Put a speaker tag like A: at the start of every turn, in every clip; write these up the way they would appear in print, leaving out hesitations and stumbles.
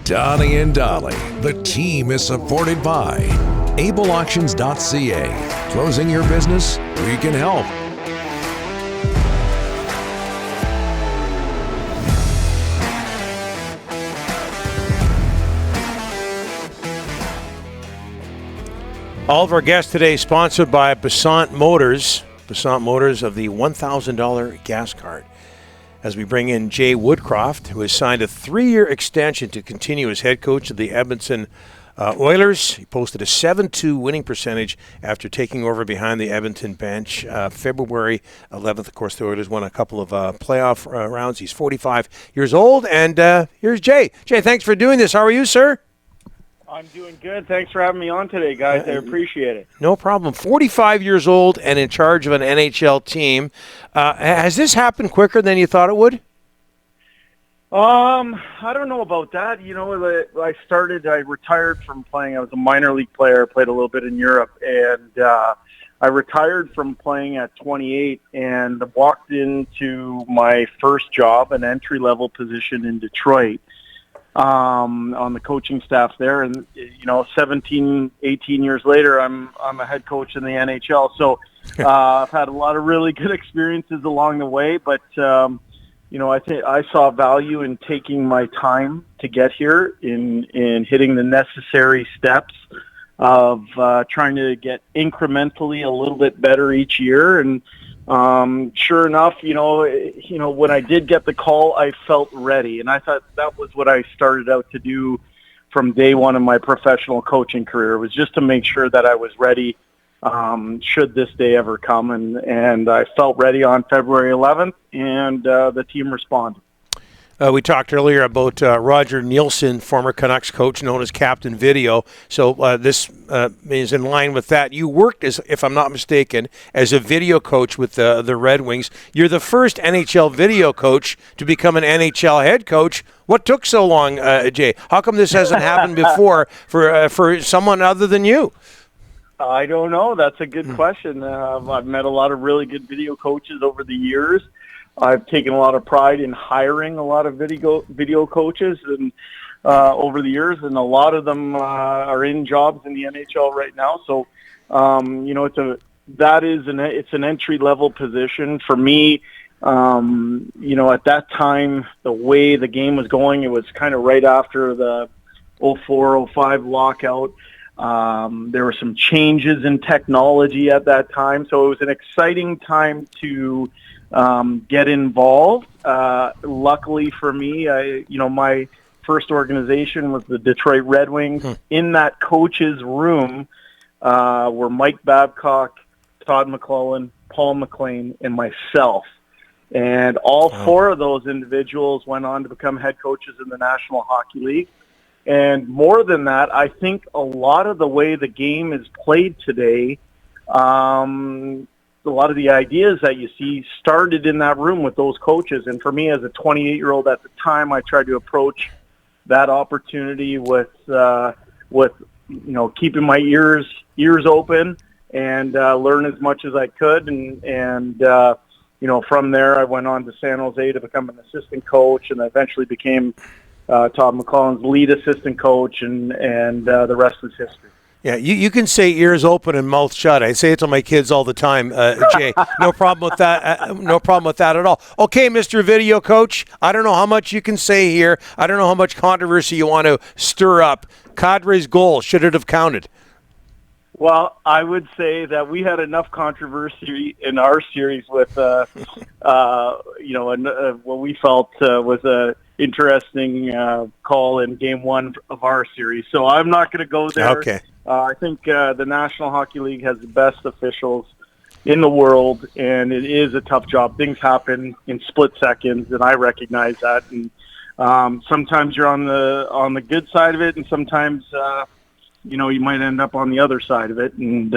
A: Donnie and Dolly. The team is supported by ableauctions.ca. Closing your business? We can help.
B: All of our guests today sponsored by Basant Motors. Basant Motors of the $1,000 gas card. As we bring in Jay Woodcroft, who has signed a 3-year extension to continue as head coach of the Edmonton Oilers. He posted a 7-2 winning percentage after taking over behind the Edmonton bench February 11th. Of course, the Oilers won a couple of playoff rounds. He's 45 years old. And here's Jay. Jay, thanks for doing this. How are you, sir?
C: I'm doing good. Thanks for having me on today, guys. I appreciate it.
B: No problem. 45 years old and in charge of an NHL team. Has this happened quicker than you thought it would?
C: I don't know about that. You know, I retired from playing. I was a minor league player. I played a little bit in Europe, and I retired from playing at 28 and walked into my first job, an entry-level position in Detroit. On the coaching staff there, and 17, 18 years later, I'm a head coach in the NHL. So I've had a lot of really good experiences along the way, but I think I saw value in taking my time to get here, in hitting the necessary steps of trying to get incrementally a little bit better each year. And sure enough, when I did get the call, I felt ready. And I thought that was what I started out to do from day one of my professional coaching career, was just to make sure that I was ready should this day ever come. And I felt ready on February 11th, and the team responded.
B: We talked earlier about Roger Nielsen, former Canucks coach, known as Captain Video. So this is in line with that. You worked, as, if I'm not mistaken, as a video coach with the Red Wings. You're the first NHL video coach to become an NHL head coach. What took so long, Jay? How come this hasn't happened before for someone other than you?
C: I don't know. That's a good question. I've met a lot of really good video coaches over the years. I've taken a lot of pride in hiring a lot of video coaches and over the years, and a lot of them are in jobs in the NHL right now. So, it's an entry level position for me. At that time, the way the game was going, it was kind of right after the 04-05 lockout. There were some changes in technology at that time, so it was an exciting time to get involved. Luckily for me, my first organization was the Detroit Red Wings. In that coach's room were Mike Babcock, Todd McClellan, Paul McLean, and myself. And all four of those individuals went on to become head coaches in the National Hockey League. And more than that, I think a lot of the way the game is played today, a lot of the ideas that you see started in that room with those coaches. And for me, as a 28-year-old at the time, I tried to approach that opportunity with keeping my ears open and learn as much as I could. And from there, I went on to San Jose to become an assistant coach, and eventually became Todd McClellan's lead assistant coach, and the rest is history.
B: Yeah, you can say ears open and mouth shut. I say it to my kids all the time, Jay. No problem with that. No problem with that at all. Okay, Mr. Video Coach, I don't know how much you can say here. I don't know how much controversy you want to stir up. Kadri's goal, should it have counted?
C: Well, I would say that we had enough controversy in our series with, what we felt was a interesting call in Game 1 of our series. So I'm not going to go there.
B: Okay.
C: I think the National Hockey League has the best officials in the world, and it is a tough job. Things happen in split seconds, and I recognize that. And sometimes you're on the good side of it, and sometimes you might end up on the other side of it, and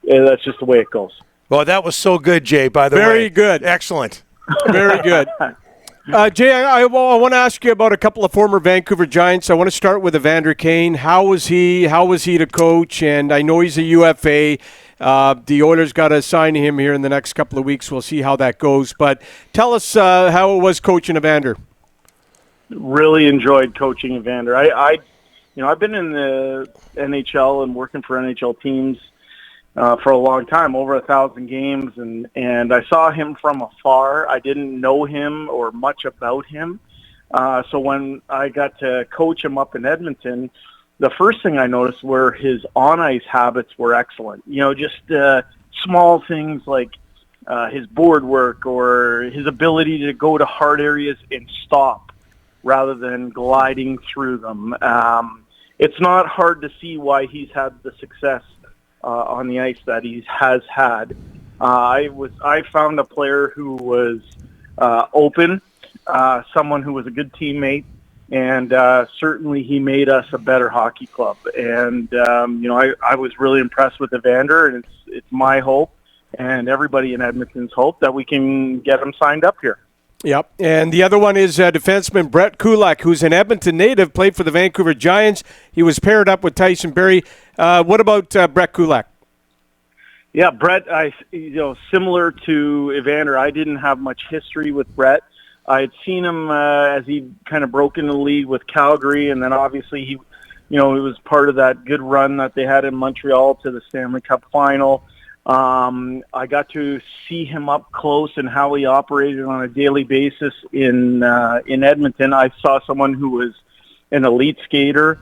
C: that's just the way it goes.
B: Well, that was so good, Jay. By the way,
D: very good,
B: excellent,
D: very good. Jay, I want to ask you about a couple of former Vancouver Giants. I want to start with Evander Kane. How was he to coach? And I know he's a UFA. The Oilers got to sign him here in the next couple of weeks. We'll see how that goes. But tell us how it was coaching Evander.
C: really enjoyed coaching Evander. I've been in the NHL and working for NHL teams for a long time, over 1,000 games, and I saw him from afar. I didn't know him or much about him. So when I got to coach him up in Edmonton, the first thing I noticed were his on-ice habits were excellent. Just small things like his board work or his ability to go to hard areas and stop rather than gliding through them. It's not hard to see why he's had the success on the ice that he has had. I found a player who was open, someone who was a good teammate, and certainly he made us a better hockey club. And I was really impressed with Evander, and it's my hope and everybody in Edmonton's hope that we can get him signed up here.
D: Yep. And the other one is defenseman Brett Kulak, who's an Edmonton native, played for the Vancouver Giants. He was paired up with Tyson Barrie. What about Brett Kulak?
C: Yeah, Brett, similar to Evander, I didn't have much history with Brett. I had seen him as he kind of broke into the league with Calgary, and then obviously he was part of that good run that they had in Montreal to the Stanley Cup final. I got to see him up close and how he operated on a daily basis in Edmonton. I saw someone who was an elite skater,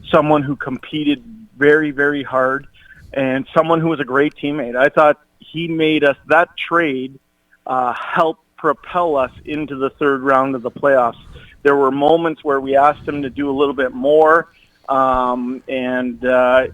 C: someone who competed very, very hard, and someone who was a great teammate. I thought he made us, that trade helped propel us into the third round of the playoffs. There were moments where we asked him to do a little bit more, and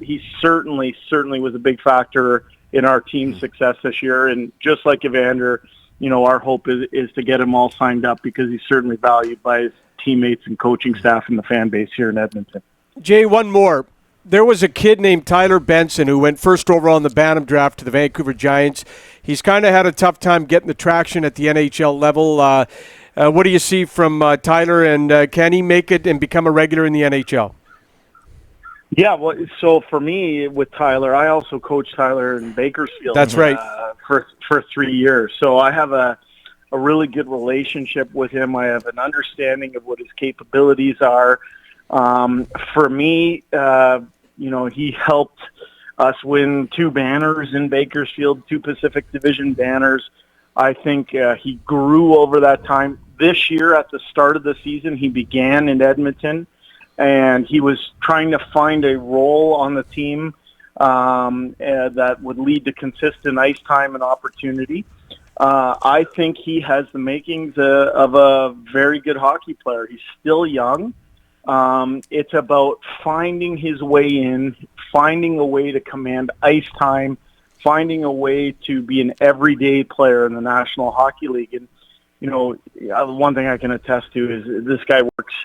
C: he certainly was a big factor in our team's success this year. And just like Evander, our hope is to get him all signed up because he's certainly valued by his teammates and coaching staff and the fan base here in Edmonton.
D: Jay, one more. There was a kid named Tyler Benson who went first overall in the Bantam draft to the Vancouver Giants. He's kind of had a tough time getting the traction at the NHL level. What do you see from Tyler, and can he make it and become a regular in the NHL?
C: Yeah, well, so for me with Tyler, I also coached Tyler in Bakersfield.
D: That's right.
C: For 3 years. So I have a really good relationship with him. I have an understanding of what his capabilities are. For me, he helped us win 2 banners in Bakersfield, 2 Pacific Division banners. I think he grew over that time. This year, at the start of the season, he began in Edmonton, and he was trying to find a role on the team that would lead to consistent ice time and opportunity. I think he has the makings of a very good hockey player. He's still young. It's about finding his way in, finding a way to command ice time, finding a way to be an everyday player in the National Hockey League. And, one thing I can attest to is this guy works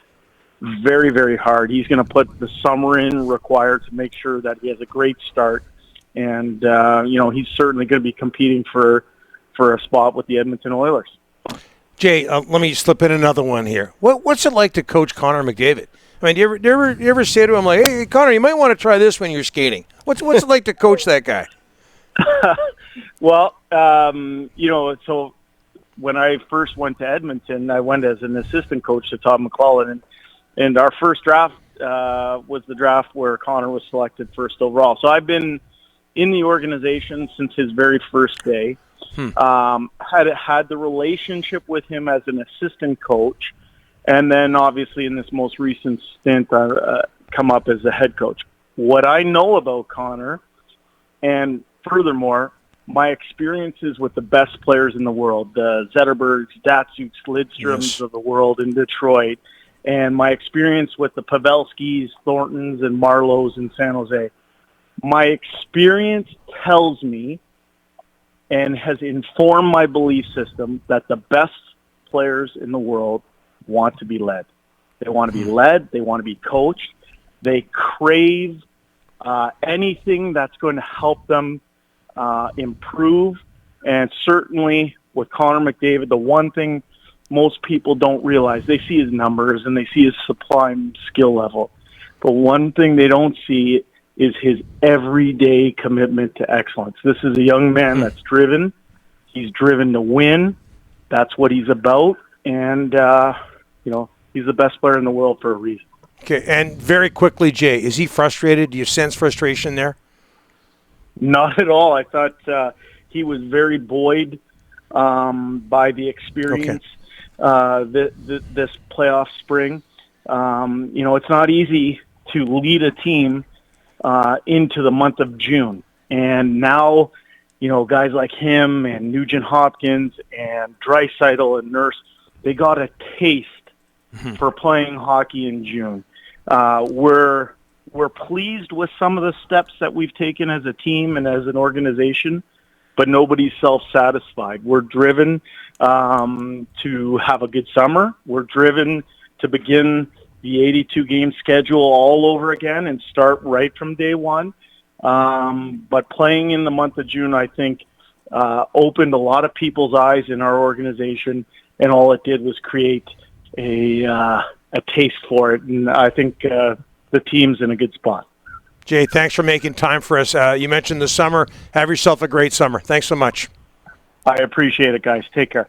C: very, very hard. He's going to put the summer in required to make sure that he has a great start. And, he's certainly going to be competing for a spot with the Edmonton Oilers.
B: Jay, let me slip in another one here. What's it like to coach Connor McDavid? I mean, do you ever say to him, like, hey, Connor, you might want to try this when you're skating? What's it like to coach that guy?
C: Well, so when I first went to Edmonton, I went as an assistant coach to Todd McLellan, and our first draft was the draft where Connor was selected first overall. So I've been in the organization since his very first day. Had the relationship with him as an assistant coach, and then obviously in this most recent stint, come up as the head coach. What I know about Connor, and furthermore, my experiences with the best players in the world, the Zetterbergs, Datsyuks, Lidströms of the world in Detroit, and my experience with the Pavelskis, Thorntons, and Marlows in San Jose. My experience tells me and has informed my belief system that the best players in the world want to be led. They want to be led. They want to be coached. They crave anything that's going to help them improve. And certainly with Connor McDavid, the one thing most people don't realize, they see his numbers and they see his sublime skill level. But one thing they don't see is his everyday commitment to excellence. This is a young man that's driven. He's driven to win. That's what he's about. And, he's the best player in the world for a reason.
B: Okay, and very quickly, Jay, is he frustrated? Do you sense frustration there?
C: Not at all. I thought he was very buoyed by the experience this playoff spring. It's not easy to lead a team into the month of June. And now, guys like him and Nugent Hopkins and Draisaitl and Nurse, they got a taste for playing hockey in June. We're pleased with some of the steps that we've taken as a team and as an organization, but nobody's self-satisfied. We're driven to have a good summer. We're driven to begin the 82-game schedule all over again and start right from day one. But playing in the month of June, I think, opened a lot of people's eyes in our organization, and all it did was create a taste for it. And I think the team's in a good spot.
B: Jay, thanks for making time for us. You mentioned the summer. Have yourself a great summer. Thanks so much.
C: I appreciate it, guys. Take care.